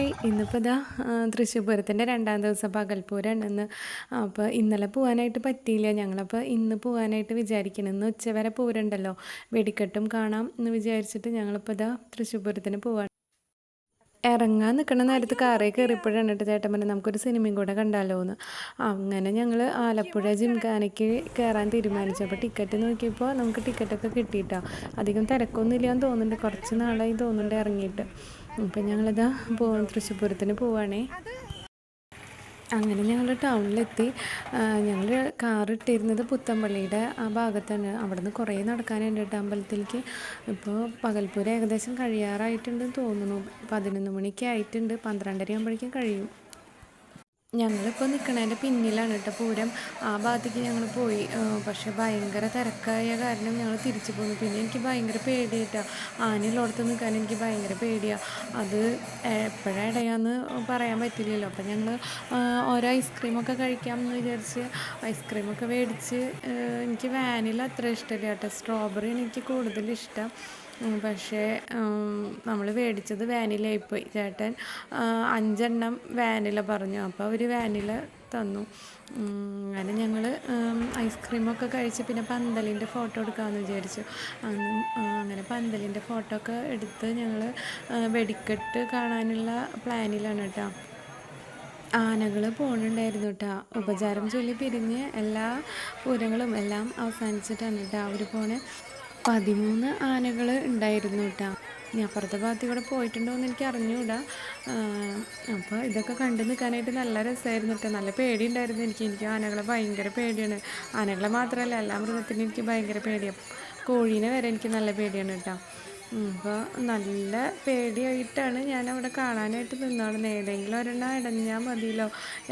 Hi ഇന്നിപ്പോൾ ഇതാ തൃശ്ശൂർ പൂരത്തിൻ്റെ രണ്ടാം ദിവസം പകൽപ്പൂരമാണെന്ന്. അപ്പോൾ ഇന്നലെ പോകാനായിട്ട് പറ്റിയില്ല. ഞങ്ങളപ്പോൾ ഇന്ന് പോകാനായിട്ട് വിചാരിക്കണം. ഇന്ന് ഉച്ചവരെ പൂരമുണ്ടല്ലോ, വെടിക്കെട്ടും കാണാം എന്ന് വിചാരിച്ചിട്ട് ഞങ്ങളിപ്പോൾ ഇതാ തൃശ്ശൂർ പൂരത്തിന് പോവാണ്. ഇറങ്ങാൻ നിൽക്കണ നേരത്ത് കാറേ കയറിയപ്പോഴാണ് കേട്ടോ ചേട്ടൻ പറഞ്ഞത് നമുക്കൊരു സിനിമയും കൂടെ കണ്ടാലോ എന്ന്. അങ്ങനെ ഞങ്ങൾ ആലപ്പുഴ ജിംഖാനയ്ക്ക് കയറാൻ തീരുമാനിച്ചു. അപ്പോൾ ടിക്കറ്റ് നോക്കിയപ്പോൾ നമുക്ക് ടിക്കറ്റൊക്കെ കിട്ടിയിട്ടോ. അധികം തിരക്കൊന്നും ഇല്ലയെന്ന് തോന്നുന്നുണ്ട്, കുറച്ച് നാളായി തോന്നുന്നുണ്ട് ഇറങ്ങിയിട്ട്. അപ്പം ഞങ്ങളിതാ തൃശ്ശൂർ പൂരത്തിന് പോവുകയാണേ. അങ്ങനെ ഞങ്ങൾ ടൗണിലെത്തി. ഞങ്ങൾ കാർ ഇട്ടിരുന്നത് പുത്തമ്പള്ളിയുടെ ആ ഭാഗത്താണ്. അവിടെ നിന്ന് കുറേ നടക്കാനുണ്ട് കേട്ടോ അമ്പലത്തിലേക്ക്. ഇപ്പോൾ പകൽപ്പൂരം ഏകദേശം കഴിയാറായിട്ടുണ്ടെന്ന് തോന്നുന്നു. 11 മണിക്ക് ആയിട്ടുണ്ട്, 12:30 ആകുമ്പോഴേക്കും കഴിയും. ഞങ്ങളിപ്പോൾ നിൽക്കണതിൻ്റെ പിന്നിലാണ് കേട്ടോ പൂരം. ആ ഭാഗത്തേക്ക് ഞങ്ങൾ പോയി, പക്ഷേ ഭയങ്കര തിരക്കായ കാരണം ഞങ്ങൾ തിരിച്ചു പോന്നു. പിന്നെ എനിക്ക് ഭയങ്കര പേടിയായിട്ടാണ്, ആനയുള്ളടത്ത് നിൽക്കാൻ എനിക്ക് ഭയങ്കര പേടിയാണ്. അത് എപ്പോഴാണ് ഇടയാന്ന് പറയാൻ പറ്റില്ലല്ലോ. അപ്പം ഞങ്ങൾ ഓരോ ഐസ്ക്രീമൊക്കെ കഴിക്കാമെന്ന് വിചാരിച്ച് ഐസ്ക്രീമൊക്കെ മേടിച്ച്. എനിക്ക് വാനില അത്ര ഇഷ്ടമില്ല കേട്ടോ, സ്ട്രോബെറിയാണ് എനിക്ക് കൂടുതൽ ഇഷ്ടം. പക്ഷേ നമ്മൾ മേടിച്ചത് വാനിലയായിപ്പോയി. ചേട്ടൻ 5 എണ്ണം വാനില പറഞ്ഞു, അപ്പോൾ അവർ വാനില തന്നു. അങ്ങനെ ഞങ്ങൾ ഐസ്ക്രീമൊക്കെ കഴിച്ച് പിന്നെ പന്തലിൻ്റെ ഫോട്ടോ എടുക്കാമെന്ന് വിചാരിച്ചു. അങ്ങനെ പന്തലിൻ്റെ ഫോട്ടോ ഒക്കെ എടുത്ത് ഞങ്ങൾ വെടിക്കെട്ട് കാണാനുള്ള പ്ലാനിലാണ് കേട്ടോ. ആനകൾ പോകുന്നുണ്ടായിരുന്നു കേട്ടോ. ഉപചാരം ചൊല്ലി പിരിഞ്ഞ് എല്ലാ പൂരങ്ങളും എല്ലാം അവസാനിച്ചിട്ടാണ് കേട്ടോ അവർ പോണേ. 13 ആനകൾ ഉണ്ടായിരുന്നു കേട്ടോ. ഇനി അപ്പുറത്തെ ഭാഗത്ത് കൂടെ പോയിട്ടുണ്ടോ എന്ന് എനിക്ക് അറിഞ്ഞുകൂടാ. അപ്പോൾ ഇതൊക്കെ കണ്ടു നിൽക്കാനായിട്ട് നല്ല രസമായിരുന്നു കേട്ടോ. നല്ല പേടിയുണ്ടായിരുന്നു എനിക്ക് ആനകളെ ഭയങ്കര പേടിയാണ്. ആനകളെ മാത്രമല്ല എല്ലാ മൃഗത്തിനും എനിക്ക് ഭയങ്കര പേടിയാണ്. കോഴീനെ വരെ എനിക്ക് നല്ല പേടിയാണ് കേട്ടോ. അപ്പോൾ നല്ല പേടിയായിട്ടാണ് ഞാൻ അവിടെ കാണാനായിട്ട് നിന്നോടുന്നത്. ഏതെങ്കിലും ഒരെണ്ണം ഇടഞ്ഞാൽ മതിയല്ലോ,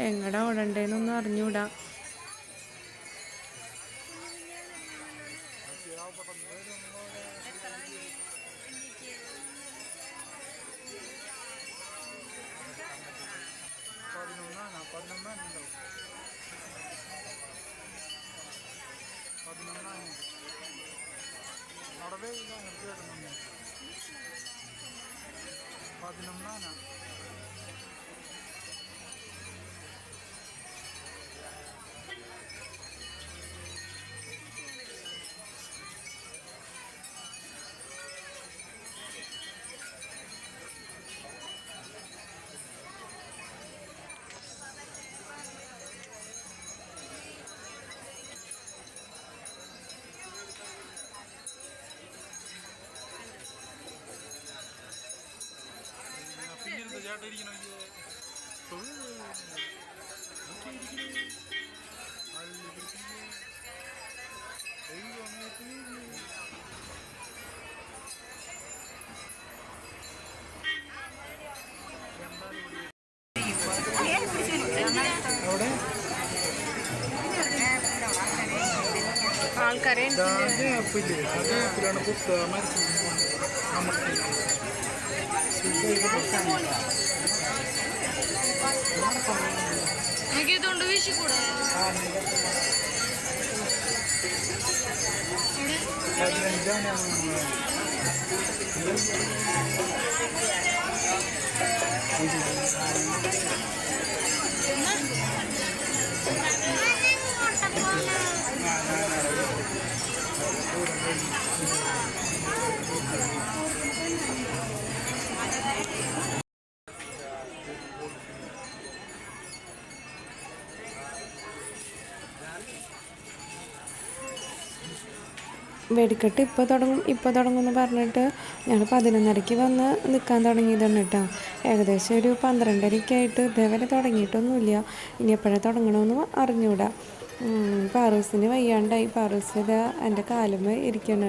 എങ്ങടെ ഓടണ്ടേന്നൊന്നും അറിഞ്ഞുകൂടാ. ആൾക്കാരെ ഇതുകൊണ്ട് വീശിക്കൂടാ. വെടിക്കെട്ട് ഇപ്പോൾ തുടങ്ങും എന്ന് പറഞ്ഞിട്ട് ഞങ്ങൾ 11:30 വന്ന് നിൽക്കാൻ തുടങ്ങിയതാണ് കേട്ടോ. ഏകദേശം ഒരു 12:30 ആയിട്ട് ഇതേവരെ തുടങ്ങിയിട്ടൊന്നുമില്ല. ഇനി എപ്പോഴാണ് തുടങ്ങണമെന്ന് അറിഞ്ഞൂടാ. പാറൂസിന് വയ്യാണ്ടായി. പാറൂസ് ഇതാ എൻ്റെ കാലുമ്മ ഇരിക്കണ.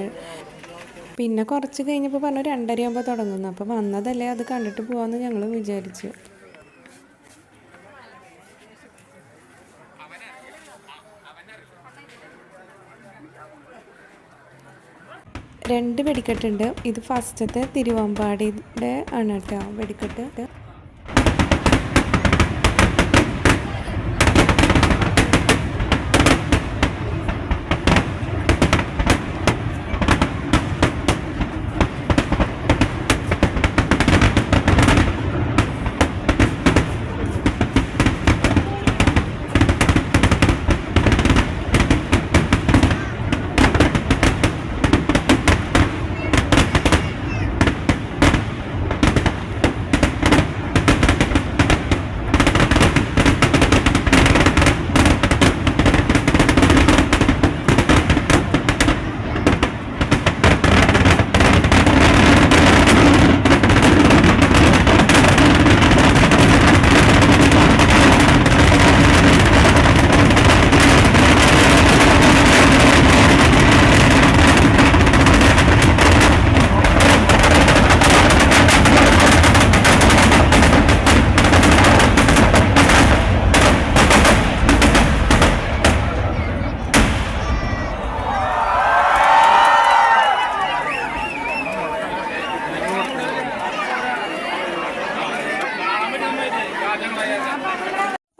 പിന്നെ കുറച്ച് കഴിഞ്ഞപ്പോൾ പറഞ്ഞു 2:30 ആകുമ്പോൾ തുടങ്ങുന്നു. അപ്പോൾ വന്നതല്ലേ, അത് കണ്ടിട്ട് പോകാമെന്ന് ഞങ്ങൾ വിചാരിച്ചു. 2 വെടിക്കെട്ടുണ്ട്. ഇത് ഫസ്റ്റത്തെ തിരുവമ്പാടിയുടെ ആണ് കേട്ടോ വെടിക്കെട്ട്.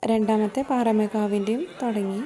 രണ്ടാമത്തെ പാറമേക്കാവിൻ്റെയും തുടങ്ങി.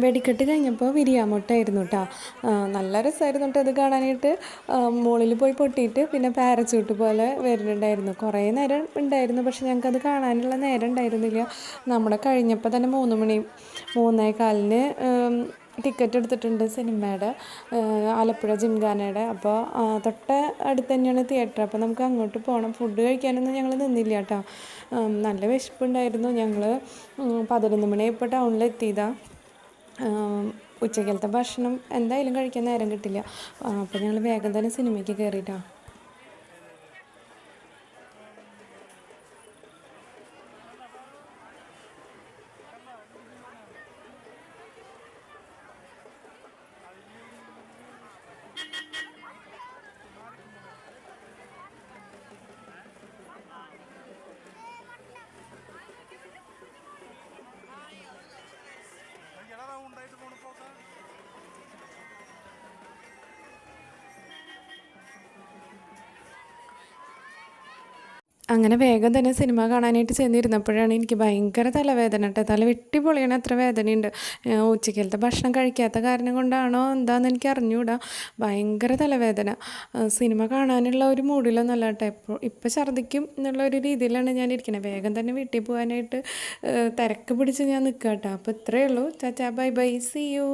വെടിക്കെട്ട് കഴിഞ്ഞപ്പോൾ വിരിയാമൊട്ടായിരുന്നു കേട്ടോ. നല്ല രസമായിരുന്നു കേട്ടോ അത് കാണാനായിട്ട്. മുകളിൽ പോയി പൊട്ടിയിട്ട് പിന്നെ പാരച്യൂട്ട് പോലെ വരുന്നുണ്ടായിരുന്നു. കുറേ നേരം ഉണ്ടായിരുന്നു, പക്ഷെ ഞങ്ങൾക്കത് കാണാനുള്ള നേരം ഉണ്ടായിരുന്നില്ല. നമ്മുടെ കഴിഞ്ഞപ്പോൾ തന്നെ 3 മണി 3:15 ടിക്കറ്റ് എടുത്തിട്ടുണ്ട് സിനിമയുടെ, ആലപ്പുഴ ജിംഖാനയുടെ. അപ്പോൾ തൊട്ട് അടുത്ത് തന്നെയാണ് തിയേറ്റർ. അപ്പോൾ നമുക്ക് അങ്ങോട്ട് പോകണം. ഫുഡ് കഴിക്കാനൊന്നും ഞങ്ങൾ നിന്നില്ല കേട്ടോ. നല്ല വിശപ്പുണ്ടായിരുന്നു. ഞങ്ങൾ 11 മണിയായപ്പോൾ ടൗണിലെത്തിയതാണ്. ഉച്ചക്കലത്തെ ഭക്ഷണം എന്തായാലും കഴിക്കാൻ നേരം കിട്ടില്ല. അപ്പോൾ ഞങ്ങൾ വേഗം തന്നെ സിനിമയ്ക്ക് കയറിയിട്ടാണ്. അങ്ങനെ വേഗം തന്നെ സിനിമ കാണാനായിട്ട് ചെന്നിരുന്നപ്പോഴാണ് എനിക്ക് ഭയങ്കര തലവേദന കേട്ടോ. തല വെട്ടി പൊളിയണ അത്ര വേദനയുണ്ട്. ഉച്ചക്കലത്തെ ഭക്ഷണം കഴിക്കാത്ത കാരണം കൊണ്ടാണോ എന്താണെന്ന് എനിക്ക് അറിഞ്ഞുകൂടാ. ഭയങ്കര തലവേദന. സിനിമ കാണാനുള്ള ഒരു മൂഡിലൊന്നുമല്ല കേട്ടോ. ഇപ്പോൾ ഛർദ്ദിക്കും എന്നുള്ള ഒരു രീതിയിലാണ് ഞാൻ ഇരിക്കുന്നത്. വേഗം തന്നെ വീട്ടിൽ പോകാനായിട്ട് തിരക്ക് പിടിച്ച് ഞാൻ നിൽക്കാം കേട്ടോ. അപ്പോൾ ഇത്രയേ ഉള്ളൂ. ചാച്ചാ, ബൈ ബൈ, സീ യു.